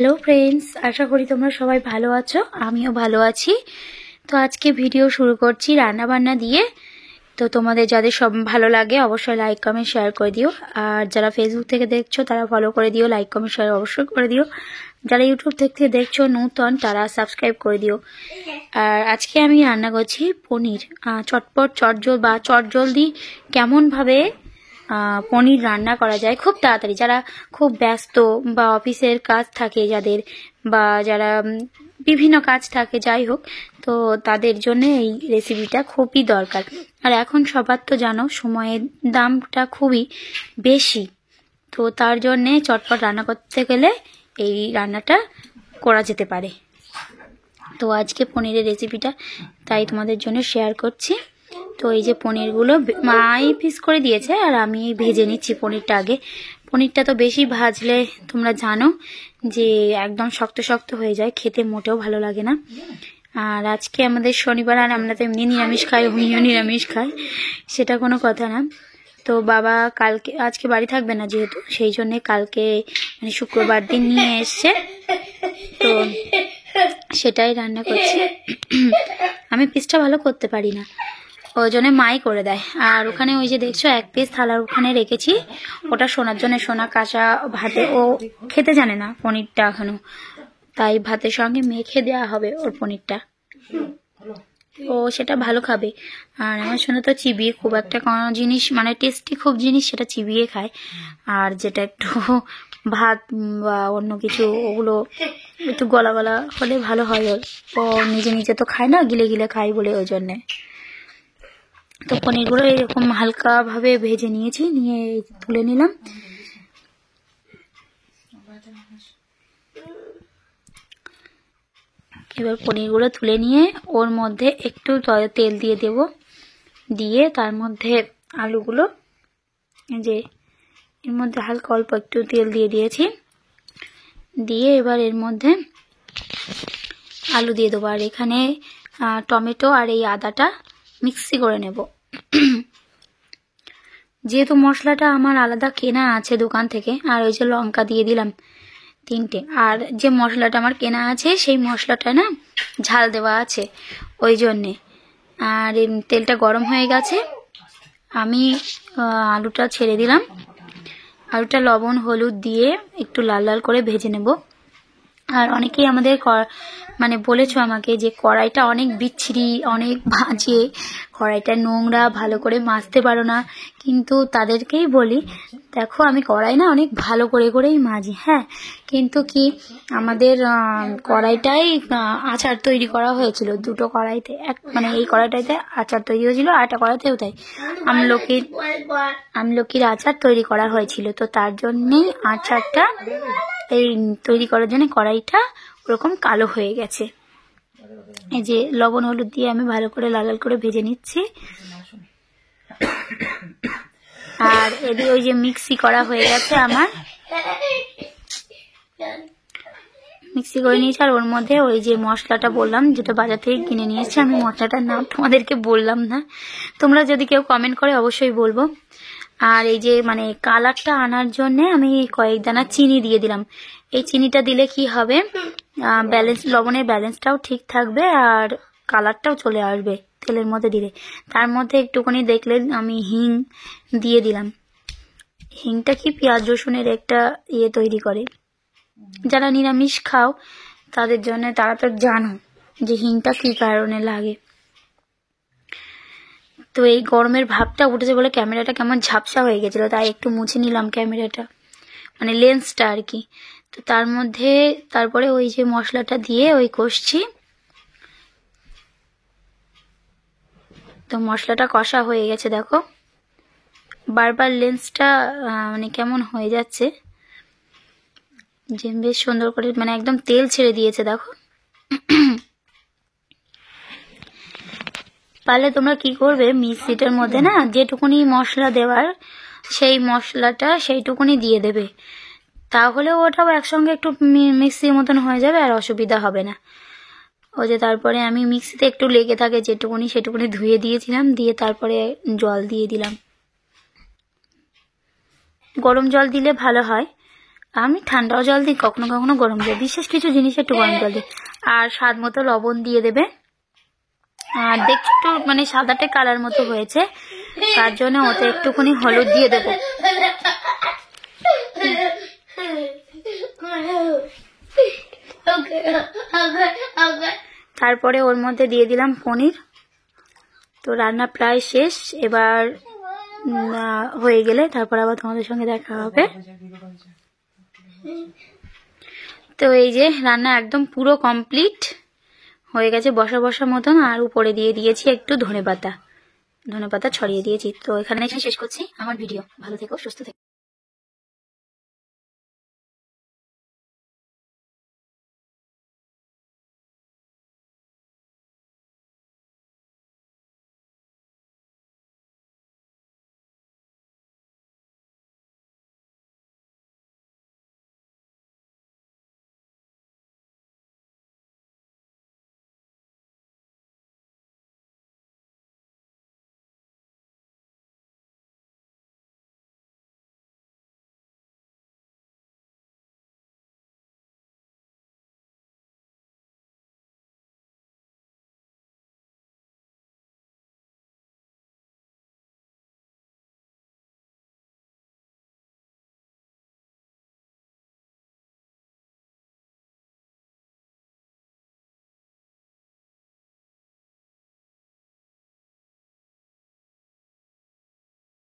Hello friends, আশা করি তোমরা সবাই ভালো আছো। আমিও ভালো আছি। তো আজকে ভিডিও শুরু করছি রান্না বান্না দিয়ে। তো তোমাদের যাদের সব ভালো লাগে অবশ্যই লাইক কমেন্ট শেয়ার করে দিও। আর যারা ফেসবুক থেকে দেখছো তারা ফলো করে দিও, লাইক কমেন্ট শেয়ার অবশ্যই করে দিও। যারা ইউটিউব থেকে দেখছো নতুন তারা সাবস্ক্রাইব করে দিও। আর আজকে আমি রান্না করছি পনির, চটপট চটজল বা চটজলদি কেমনভাবে পনির রান্না করা যায় খুব তাড়াতাড়ি। যারা খুব ব্যস্ত বা অফিসের কাজ থাকে যাদের, বা যারা বিভিন্ন কাজ থাকে, যাই হোক, তো তাদের জন্য এই রেসিপিটা খুবই দরকার। আর এখন সবার তো জানো সময়ের দামটা খুবই বেশি, তো তার জন্যে চটপট রান্না করতে গেলে এই রান্নাটা করা যেতে পারে। তো আজকে পনিরের রেসিপিটা তাই তোমাদের জন্য শেয়ার করছি। তো এই যে পনিরগুলো মাই পিস করে দিয়েছে আর আমি ভেজে নিচ্ছি পনিরটা আগে। পনিরটা তো বেশি ভাজলে তোমরা জানো যে একদম শক্ত শক্ত হয়ে যায়, খেতে মোটেও ভালো লাগে না। আর আজকে আমাদের শনিবার, আর আমরা তো এমনি নিরামিষ খাই, উনিও নিরামিষ খাই, সেটা কোনো কথা না। তো বাবা আজকে বাড়ি থাকবে না যেহেতু, সেই জন্যে কালকে মানে শুক্রবার দিন নিয়ে এসছে, তো সেটাই রান্না করছি। আমি পিসটা ভালো করতে পারি না, ওই জন্য মাই করে দেয়। আর ওখানে ওই যে দেখছো এক পিস থালার ওখানে রেখেছি, ওটা শোনার জন্য, সোনা কাঁচা ভাতে, ও খেতে জানে না পনিরটা এখনো, তাই ভাতের সঙ্গে মেখে দেওয়া হবে ওর পনিরটা, ও সেটা ভালো খাবে। আর আমার সোনা তো চিবিয়ে খুব একটা কোনো জিনিস, মানে টেস্টি খুব জিনিস সেটা চিবিয়ে খায়। আর যেটা একটু ভাত বা অন্য কিছু ওগুলো একটু গলা গলা হলে ভালো হয় ওর, ও নিজে নিজে তো খায় না, গিলে গিলে খায় বলে, ওই জন্যে। তো পনিরগুলো এরকম হালকাভাবে ভেজে নিয়েছি, নিয়ে তুলে নিলাম। এবার পনিরগুলো তুলে নিয়ে ওর মধ্যে একটু তেল দিয়ে দেব, দিয়ে তার মধ্যে আলুগুলো, যে এর মধ্যে হালকা অল্প একটু তেল দিয়ে দিয়েছি, দিয়ে এবার এর মধ্যে আলু দিয়ে দেবো। আর এখানে টমেটো আর এই আদাটা মিক্সি করে নেব। যেহেতু মশলাটা আমার আলাদা কেনা আছে দোকান থেকে, আর ওই যে লঙ্কা দিয়ে দিলাম 3টে, আর যে মশলাটা আমার কেনা আছে সেই মশলাটা না ঝাল দেওয়া আছে ওই জন্যে। আর তেলটা গরম হয়ে গেছে, আমি আলুটা ছেড়ে দিলাম। আলুটা লবণ হলুদ দিয়ে একটু লাল লাল করে ভেজে নেব। আর অনেকেই আমাদের মানে বলেছো আমাকে যে কড়াইটা অনেক বিচ্ছিরি, অনেক বাজে, কড়াইটা নোংরা, ভালো করে মাজতে পারো না। কিন্তু তাদেরকেই বলি, দেখো আমি কড়াই না অনেক ভালো করে করেই মাজি, হ্যাঁ, কিন্তু কি আমাদের কড়াইটাই আচার তৈরি করা হয়েছিল দুটো কড়াইতে, মানে এই কড়াইটাতে আচার তৈরি হয়েছিল, আর একটা কড়াইতেও তাই আমলকির আচার তৈরি করা হয়েছিল। তো তার জন্যেই আচারটা এই তৈরি করার জন্য কড়াইটা ওরকম কালো হয়ে গেছে। এই যে লবণ হলুদ দিয়ে আমি ভালো করে লাল লাল করে ভেজে নিচ্ছি। আর এদিকে ওই যে মিক্সি করা হয়ে গেছে আমার, মিক্সি করে নিয়েছি। আর ওর মধ্যে ওই যে মশলাটা বললাম, যেটা বাজার থেকে কিনে নিয়েছি, আমি মশলাটার নাম তোমাদেরকে বললাম না, তোমরা যদি কেউ কমেন্ট করে অবশ্যই বলবো। আর এই যে মানে কালারটা আনার জন্য আমি কয়েক দানা চিনি দিয়ে দিলাম। এই চিনিটা দিলে কি হবে, ব্যালেন্স, লবণের ব্যালেন্সটাও ঠিক থাকবে আর কালারটাও চলে আসবে তেলের মধ্যে দিলে। তার মধ্যে একটুখানি দেখলে আমি হিং দিয়ে দিলাম। হিংটা কি পেঁয়াজ রসুনের একটা তৈরি করে। যারা নিরামিষ খাও তাদের জন্য, তারা তো জানো যে হিংটা কি কারণে লাগে। তো এই গরমের ভাবটা উঠেছে বলে ক্যামেরাটা কেমন ঝাপসা হয়ে গেছিল, তাই একটু মুছে নিলাম ক্যামেরাটা, মানে লেন্সটা আর কি। তো তার মধ্যে তারপরে ওই যে মশলাটা দিয়ে ওই কষছি। তো মশলাটা কষা হয়ে গেছে, দেখো বারবার লেন্সটা মানে কেমন হয়ে যাচ্ছে, যে বেশ সুন্দর করে মানে একদম তেল ছেড়ে দিয়েছে, দেখো। পারলে তোমরা কি করবে, মিক্সিটার মধ্যে না যেটুকুনি মশলা দেওয়ার সেই মশলাটা সেইটুকুনি দিয়ে দেবে, তাহলে ওটাও একসঙ্গে একটু মিক্সির মতন হয়ে যাবে আর অসুবিধা হবে না। ওই যে তারপরে আমি মিক্সিতে একটু লেগে থাকে যেটুকুনি সেটুকুনি ধুয়ে দিয়েছিলাম, দিয়ে তারপরে জল দিয়ে দিলাম। গরম জল দিলে ভালো হয়, আমি ঠান্ডাও জল দিই, কখনো কখনো গরম জল, বিশেষ কিছু জিনিস একটু গরম জল দিই। আর স্বাদ মতো লবণ দিয়ে দেবে। আর দেখছি একটু মানে সাদাটে কালার মতো হয়েছে, তার জন্য ওতে একটুখানি হলুদ দিয়ে দেবো। তারপরে ওর মধ্যে দিয়ে দিলাম পনির। তো রান্না প্রায় শেষ, এবার হয়ে গেলে তারপর আবার তোমাদের সঙ্গে দেখা হবে। তো এই যে রান্না একদম পুরো কমপ্লিট হয়ে গেছে, বসা বসা মতন। আর উপরে দিয়ে দিয়েছি একটু ধনেপাতা ছড়িয়ে দিয়েছি। তো এখানে শেষ করছি আমার ভিডিও। ভালো থেকো, সুস্থ থেকো।